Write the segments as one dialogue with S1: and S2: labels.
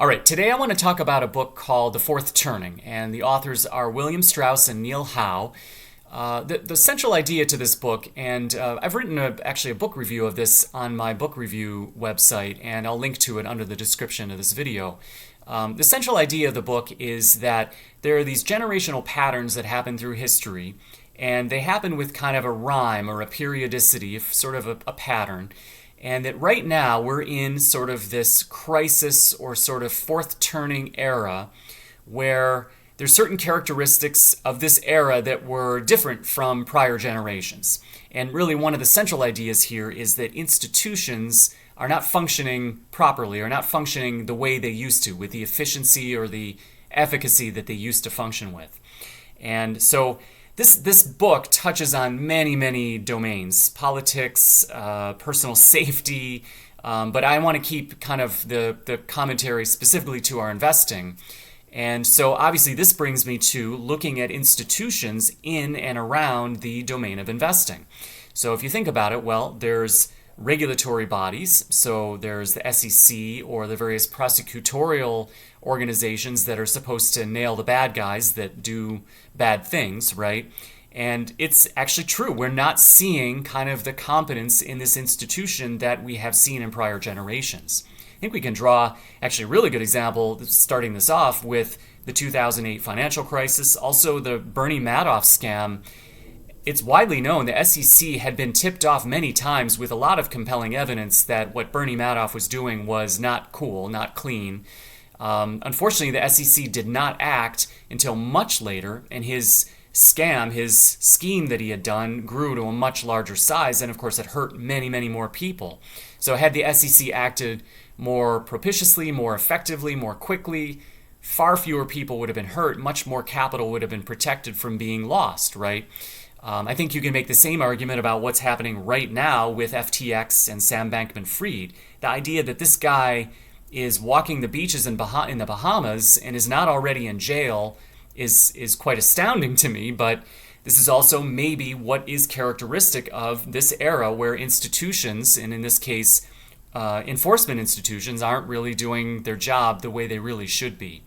S1: All right, today I want to talk about a book called The Fourth Turning, and the authors are William Strauss and Neil Howe. The central idea to this book, and I've written actually a book review of this on my book review website, and I'll link to it under the description of this video. The central idea of the book is that there are these generational patterns that happen through history, and they happen with kind of a rhyme or a periodicity, sort of a pattern. And that right now we're in sort of this crisis or sort of fourth turning era where there's certain characteristics of this era that were different from prior generations. And really one of the central ideas here is that institutions are not functioning properly, or not functioning the way they used to, with the efficiency or the efficacy that they used to function with. And so this book touches on many domains: politics, personal safety, but I want to keep kind of the commentary specifically to our investing. And so obviously this brings me to looking at institutions in and around the domain of investing. So if you think about it, well, there's regulatory bodies. So there's the SEC or the various prosecutorial organizations that are supposed to nail the bad guys that do bad things, right? And it's actually true. We're not seeing kind of the competence in this institution that we have seen in prior generations. I think we can draw actually a really good example starting this off with the 2008 financial crisis, also the Bernie Madoff scam. It's widely known the SEC had been tipped off many times with a lot of compelling evidence that what Bernie Madoff was doing was not cool, not clean. Unfortunately, the SEC did not act until much later, and his scam, his scheme that he had done, grew to a much larger size, and of course it hurt many more people. So had the SEC acted more propitiously, more effectively, more quickly, far fewer people would have been hurt, much more capital would have been protected from being lost, right? I think you can make the same argument about what's happening right now with FTX and Sam Bankman-Fried. The idea that this guy is walking the beaches in the Bahamas and is not already in jail is quite astounding to me, but this is also maybe what is characteristic of this era where institutions, and in this case enforcement institutions, aren't really doing their job the way they really should be.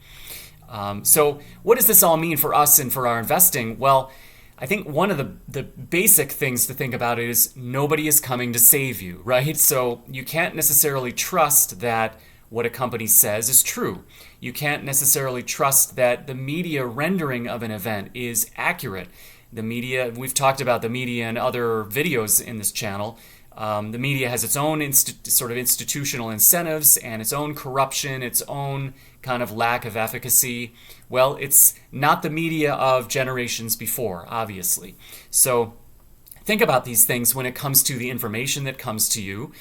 S1: So what does this all mean for us and for our investing? Well, I think one of the basic things to think about is nobody is coming to save you, right? So you can't necessarily trust that what a company says is true. You can't necessarily trust that the media rendering of an event is accurate. The media, we've talked about the media in other videos in this channel. The media has its own sort of institutional incentives and its own corruption, its own kind of lack of efficacy. Well, it's not the media of generations before, obviously. So think about these things when it comes to the information that comes to you.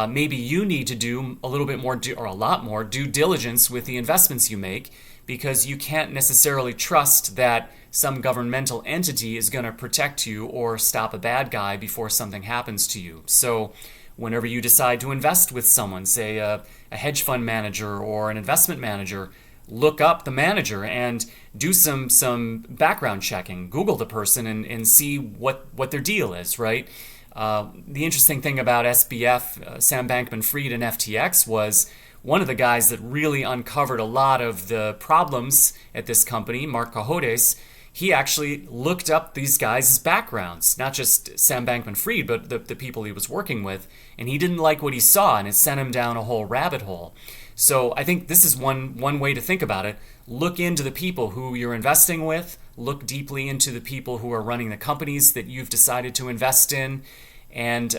S1: Maybe you need to do a little bit more or a lot more due diligence with the investments you make, because you can't necessarily trust that some governmental entity is going to protect you or stop a bad guy before something happens to you. So whenever you decide to invest with someone, say a hedge fund manager or an investment manager, look up the manager and do some background checking. Google the person and see what their deal is, right? The interesting thing about SBF, Sam Bankman-Fried, and FTX was one of the guys that really uncovered a lot of the problems at this company, Mark Cohodes. He actually looked up these guys' backgrounds, not just Sam Bankman-Fried, but the people he was working with, and he didn't like what he saw, and it sent him down a whole rabbit hole. So I think this is one way to think about it. Look into the people who you're investing with, look deeply into the people who are running the companies that you've decided to invest in, and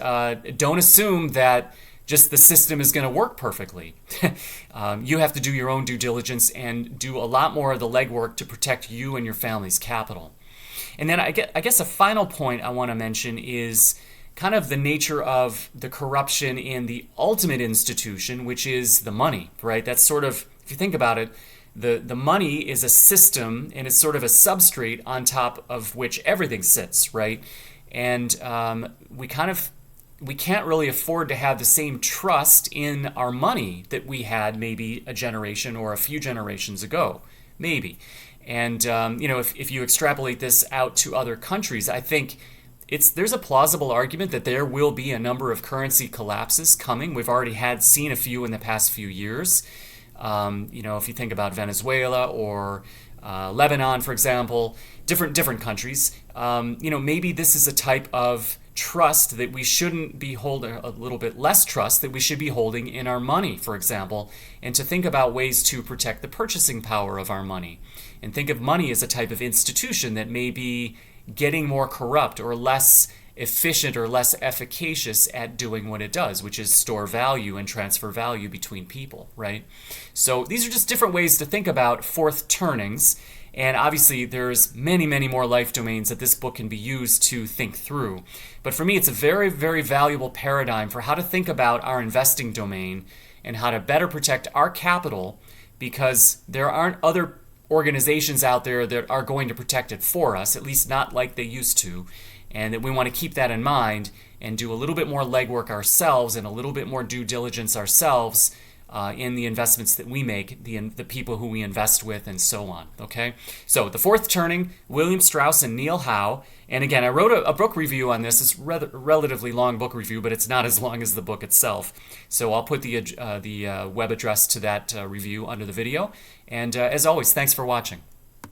S1: don't assume that just the system is going to work perfectly. You have to do your own due diligence and do a lot more of the legwork to protect you and your family's capital. And then I guess a final point I want to mention is kind of the nature of the corruption in the ultimate institution, which is the money, right? That's sort of, if you think about it, the money is a system, and it's sort of a substrate on top of which everything sits, right? And we can't really afford to have the same trust in our money that we had maybe a generation or a few generations ago, maybe. And if you extrapolate this out to other countries, I think there's a plausible argument that there will be a number of currency collapses coming. We've already seen a few in the past few years. If you think about Venezuela or Lebanon, for example, different countries, maybe this is a type of trust that we shouldn't be holding, a little bit less trust that we should be holding in our money, for example, and to think about ways to protect the purchasing power of our money. And think of money as a type of institution that may be getting more corrupt or less efficient or less efficacious at doing what it does, which is store value and transfer value between people, right? So these are just different ways to think about fourth turnings. And obviously there's many, many more life domains that this book can be used to think through. But for me, it's a very, very valuable paradigm for how to think about our investing domain and how to better protect our capital, because there aren't other organizations out there that are going to protect it for us, at least not like they used to. And that we want to keep that in mind and do a little bit more legwork ourselves and a little bit more due diligence ourselves in the investments that we make, the people who we invest with, and so on. Okay, so The Fourth Turning, William Strauss and Neil Howe. And again, I wrote a book review on this. It's a relatively long book review, but it's not as long as the book itself. So I'll put the web address to that review under the video. And as always, thanks for watching.